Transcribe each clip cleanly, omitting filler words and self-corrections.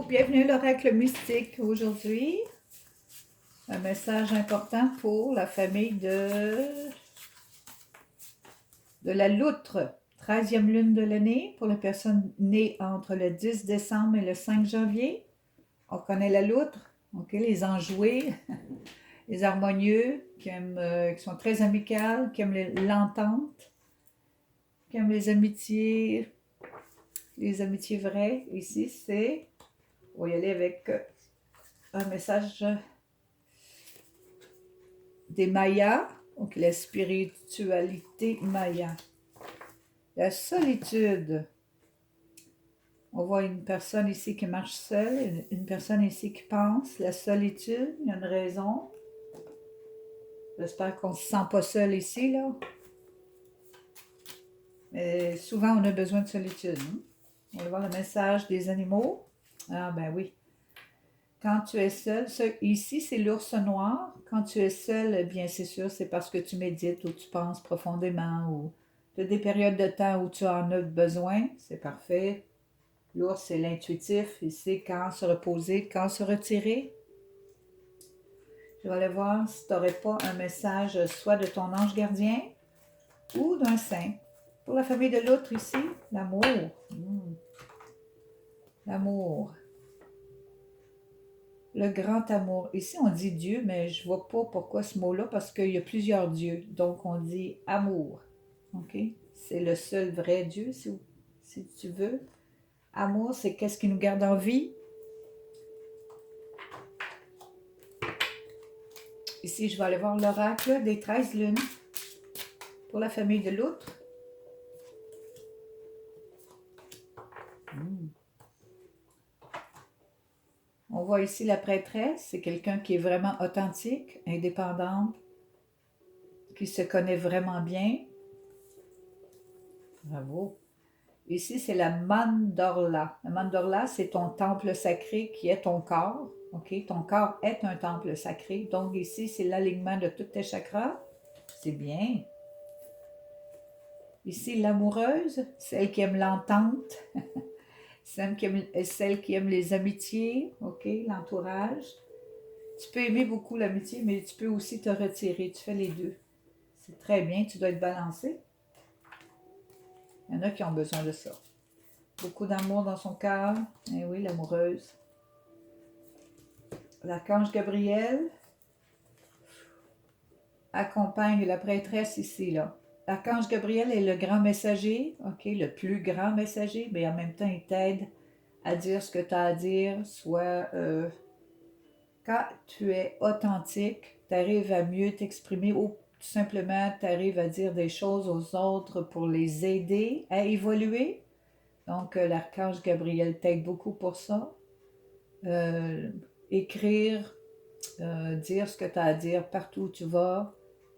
bienvenue à l'oracle mystique aujourd'hui. Un message important pour la famille de la loutre. 13e lune de l'année pour les personnes nées entre le 10 décembre et le 5 janvier. On connaît la loutre, ok, les enjoués, les harmonieux, qui sont très amicales, qui aiment l'entente, qui aiment les amitiés vraies. Ici, on va y aller avec un message des Mayas, donc la spiritualité maya. La solitude. On voit une personne ici qui marche seule, une personne ici qui pense. La solitude, il y a une raison. J'espère qu'on ne se sent pas seul ici, là. Mais souvent, on a besoin de solitude. Hein? On va voir le message des animaux. Ah ben oui. Quand tu es seul, ici c'est l'ours noir. Quand tu es seul, eh bien c'est sûr, c'est parce que tu médites ou tu penses profondément ou tu as des périodes de temps où tu en as besoin. C'est parfait. L'ours, c'est l'intuitif. Il sait quand se reposer, quand se retirer. Je vais aller voir si tu n'aurais pas un message soit de ton ange gardien ou d'un saint. Pour la famille de l'autre ici, l'amour. L'amour. Le grand amour. Ici, on dit Dieu, mais je ne vois pas pourquoi ce mot-là, parce qu'il y a plusieurs dieux. Donc, on dit amour. OK? C'est le seul vrai Dieu, si tu veux. Amour, c'est qu'est-ce qui nous garde en vie. Ici, je vais aller voir l'oracle des 13 lunes pour la famille de l'autre. On voit ici la prêtresse, c'est quelqu'un qui est vraiment authentique, indépendante, qui se connaît vraiment bien. Bravo. Ici, c'est la mandorla. La mandorla, c'est ton temple sacré qui est ton corps. OK? Ton corps est un temple sacré. Donc ici, c'est l'alignement de tous tes chakras. C'est bien. Ici, l'amoureuse, celle qui aime l'entente, celle qui aime les amitiés, OK? L'entourage. Tu peux aimer beaucoup l'amitié, mais tu peux aussi te retirer. Tu fais les deux. C'est très bien. Tu dois être balancé. Il y en a qui ont besoin de ça. Beaucoup d'amour dans son cœur. Eh oui, l'amoureuse. L'archange Gabriel accompagne la prêtresse ici, là. L'archange Gabriel est le grand messager, ok, le plus grand messager, mais en même temps, il t'aide à dire ce que tu as à dire, soit quand tu es authentique, tu arrives à mieux t'exprimer ou tout simplement, tu arrives à dire des choses aux autres pour les aider à évoluer. Donc, l'archange Gabriel t'aide beaucoup pour ça. Écrire, dire ce que tu as à dire partout où tu vas.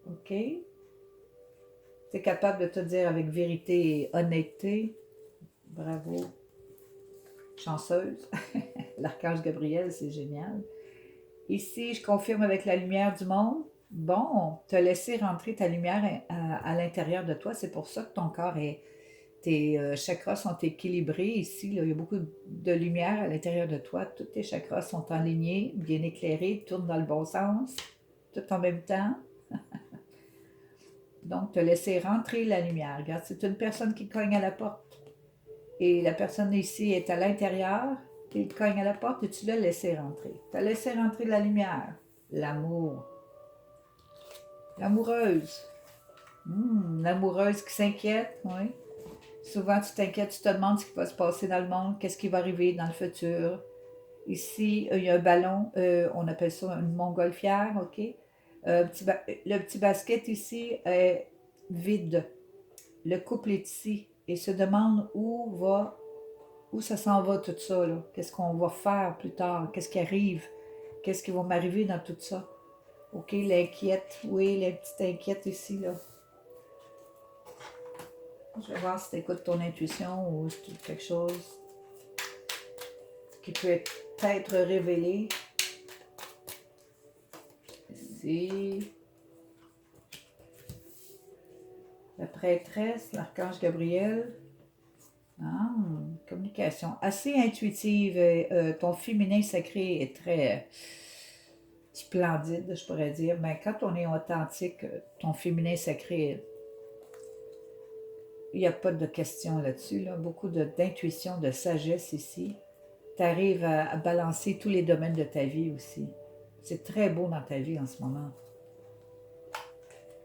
OK? Tu es capable de te dire avec vérité et honnêteté. Bravo. Chanceuse. L'archange Gabriel, c'est génial. Ici, je confirme avec la lumière du monde. Bon, te laisser rentrer ta lumière à l'intérieur de toi. C'est pour ça que ton corps est... Tes chakras sont équilibrés ici. Là, il y a beaucoup de lumière à l'intérieur de toi. Tous tes chakras sont alignés, bien éclairés, tournent dans le bon sens, tout en même temps. Donc, te laisser rentrer la lumière. Regarde, c'est une personne qui cogne à la porte. Et la personne ici est à l'intérieur. Il cogne à la porte et tu l'as laissé rentrer. Tu as laissé rentrer la lumière. L'amour. L'amoureuse. L'amoureuse qui s'inquiète, oui. Souvent, tu t'inquiètes, tu te demandes ce qui va se passer dans le monde, qu'est-ce qui va arriver dans le futur. Ici, il y a un ballon, on appelle ça une montgolfière, OK? Le petit basket ici est vide. Le couple est ici et se demande où ça s'en va tout ça, là. Qu'est-ce qu'on va faire plus tard? Qu'est-ce qui arrive? Qu'est-ce qui va m'arriver dans tout ça? OK, l'inquiète, oui, la petite inquiète ici, là. Je vais voir si tu écoutes ton intuition ou si c'est quelque chose qui peut être révélé. Ici. La prêtresse, l'archange Gabriel. Ah, communication assez intuitive. Ton féminin sacré est très splendide, je pourrais dire. Mais quand on est authentique, ton féminin sacré, il n'y a pas de question là-dessus. Là. Beaucoup d'intuition, de sagesse ici. Tu arrives à balancer tous les domaines de ta vie aussi. C'est très beau dans ta vie en ce moment.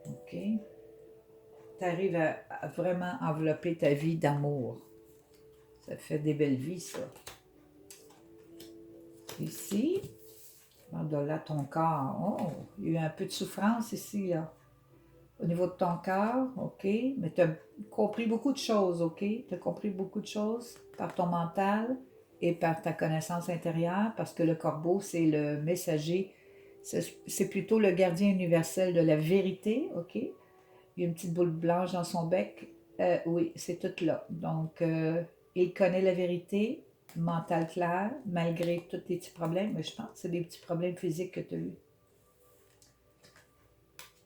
OK? Tu arrives à vraiment envelopper ta vie d'amour. Ça fait des belles vies, ça. Ici, là, ton corps. Oh, il y a eu un peu de souffrance ici, là. Au niveau de ton corps, OK? Mais tu as compris beaucoup de choses, OK? Tu as compris beaucoup de choses par ton mental et par ta connaissance intérieure, parce que le corbeau, c'est le messager, c'est plutôt le gardien universel de la vérité, OK? Il y a une petite boule blanche dans son bec. Oui, c'est tout là. Donc, il connaît la vérité, mental clair, malgré tous tes petits problèmes, mais je pense que c'est des petits problèmes physiques que tu as eus.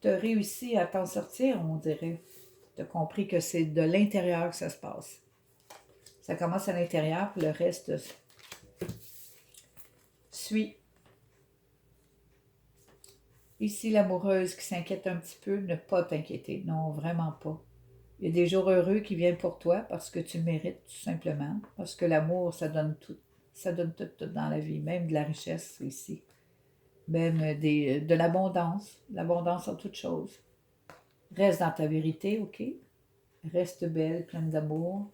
Tu as réussi à t'en sortir, on dirait. Tu as compris que c'est de l'intérieur que ça se passe. Ça commence à l'intérieur, puis le reste suit. Ici, l'amoureuse qui s'inquiète un petit peu, ne pas t'inquiéter. Non, vraiment pas. Il y a des jours heureux qui viennent pour toi parce que tu mérites, tout simplement. Parce que l'amour, ça donne tout. Ça donne tout, tout dans la vie, même de la richesse ici. Même de l'abondance. L'abondance en toutes choses. Reste dans ta vérité, OK? Reste belle, pleine d'amour.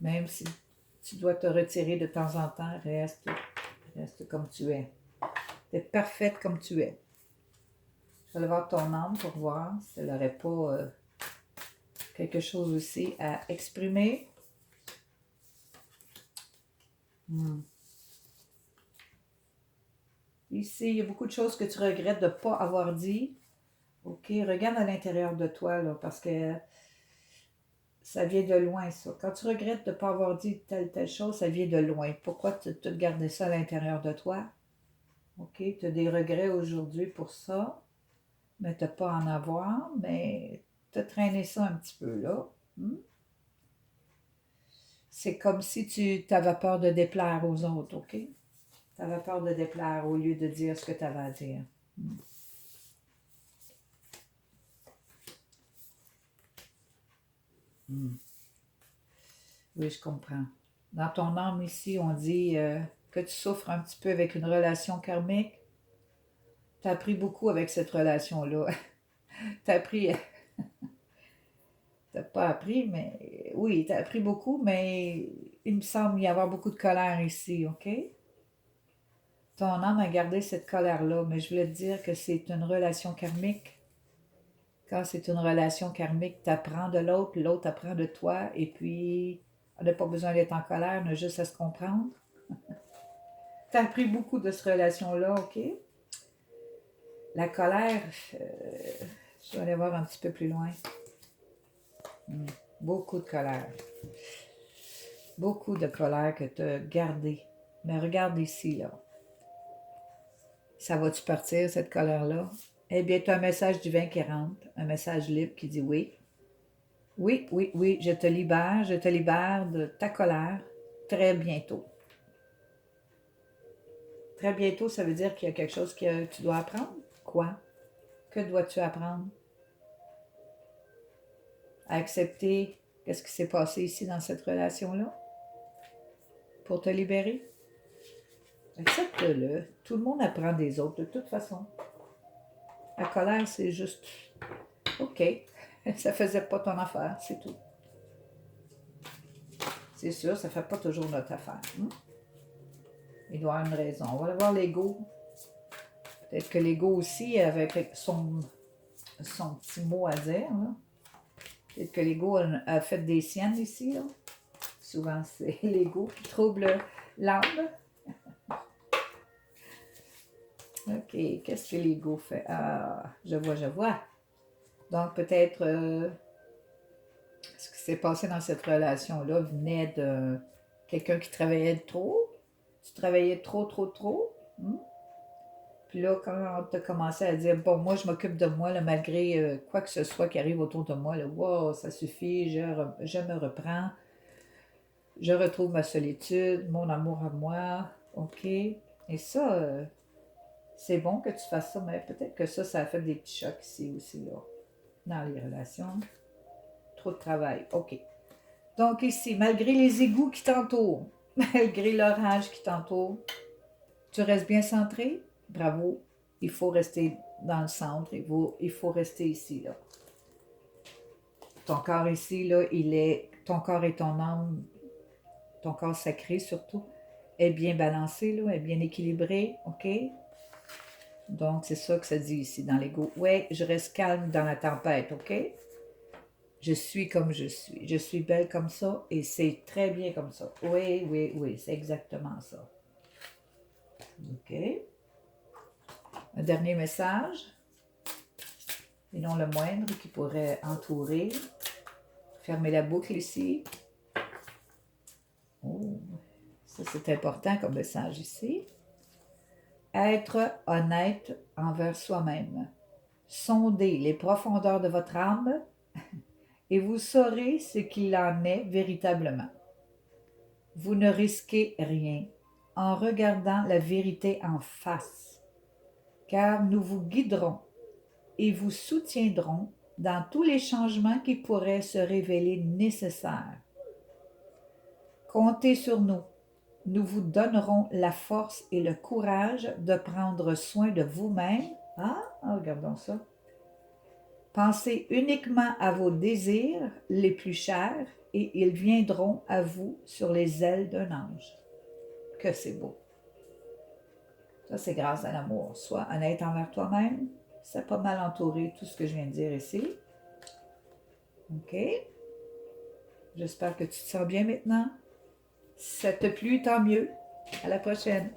Même si tu dois te retirer de temps en temps, reste comme tu es. Tu es parfaite comme tu es. Je vais aller voir ton âme pour voir si elle n'aurait pas quelque chose aussi à exprimer. Ici, il y a beaucoup de choses que tu regrettes de ne pas avoir dit. OK, regarde à l'intérieur de toi, là, parce que ça vient de loin, ça. Quand tu regrettes de ne pas avoir dit telle chose, ça vient de loin. Pourquoi tu as gardé ça à l'intérieur de toi? OK, tu as des regrets aujourd'hui pour ça, mais tu n'as pas à en avoir, mais tu as traîné ça un petit peu, là. C'est comme si tu avais peur de déplaire aux autres, OK? Tu avais peur de déplaire au lieu de dire ce que tu avais à dire. Oui, je comprends. Dans ton âme ici, on dit que tu souffres un petit peu avec une relation karmique. Tu as appris beaucoup avec cette relation-là. Tu as appris, t'as pas appris, mais oui, tu as appris beaucoup, mais il me semble y avoir beaucoup de colère ici, OK? Ton âme a gardé cette colère-là, mais je voulais te dire que c'est une relation karmique. Quand c'est une relation karmique, tu apprends de l'autre, l'autre apprend de toi, et puis on n'a pas besoin d'être en colère, on a juste à se comprendre. Tu as appris beaucoup de cette relation-là, OK? La colère, je vais aller voir un petit peu plus loin. Beaucoup de colère. Beaucoup de colère que tu as gardée. Mais regarde ici, là. Ça va-tu partir, cette colère-là? Eh bien, tu as un message divin qui rentre, un message libre qui dit oui. Oui, oui, oui, je te libère de ta colère très bientôt. Très bientôt, ça veut dire qu'il y a quelque chose que tu dois apprendre. Quoi? Que dois-tu apprendre? À accepter qu'est-ce qui s'est passé ici dans cette relation-là? Pour te libérer? Accepte-le. Tout le monde apprend des autres, de toute façon. La colère, c'est juste OK. Ça faisait pas ton affaire, c'est tout. C'est sûr, ça fait pas toujours notre affaire. Il doit y avoir une raison. On va aller voir l'ego. Peut-être que l'ego aussi, avec son petit mot à dire. Là. Peut-être que l'ego a fait des siennes ici. Là. Souvent, c'est l'ego qui trouble l'âme. OK, qu'est-ce que l'ego fait? Ah, je vois. Donc, peut-être ce qui s'est passé dans cette relation-là venait de quelqu'un qui travaillait trop. Tu travaillais trop. Puis là, quand tu as commencé à dire, bon, moi, je m'occupe de moi, là, malgré quoi que ce soit qui arrive autour de moi, là, wow, ça suffit, je me reprends. Je retrouve ma solitude, mon amour à moi. OK. Et ça, c'est bon que tu fasses ça, mais peut-être que ça a fait des petits chocs ici aussi, là, dans les relations. Trop de travail. OK. Donc ici, malgré les égouts qui t'entourent, malgré l'orage qui t'entoure, tu restes bien centré? Bravo. Il faut rester dans le centre. Il faut rester ici, là. Ton corps ici, là, ton corps et ton âme, ton corps sacré surtout, est bien balancé, là, est bien équilibré, OK? Donc, c'est ça que ça dit ici dans l'ego. Ouais, je reste calme dans la tempête, OK? Je suis comme je suis. Je suis belle comme ça et c'est très bien comme ça. Oui, oui, oui, c'est exactement ça. OK? Un dernier message, et non le moindre, qui pourrait entourer. Fermer la boucle ici. Oh, ça c'est important comme message ici. Être honnête envers soi-même. Sondez les profondeurs de votre âme et vous saurez ce qu'il en est véritablement. Vous ne risquez rien en regardant la vérité en face, car nous vous guiderons et vous soutiendrons dans tous les changements qui pourraient se révéler nécessaires. Comptez sur nous. Nous vous donnerons la force et le courage de prendre soin de vous-même. Regardons ça. Pensez uniquement à vos désirs les plus chers et ils viendront à vous sur les ailes d'un ange. Que c'est beau. Ça, c'est grâce à l'amour. Sois honnête envers toi-même. C'est pas mal entouré tout ce que je viens de dire ici. OK. J'espère que tu te sens bien maintenant. Si ça te plu, tant mieux. À la prochaine.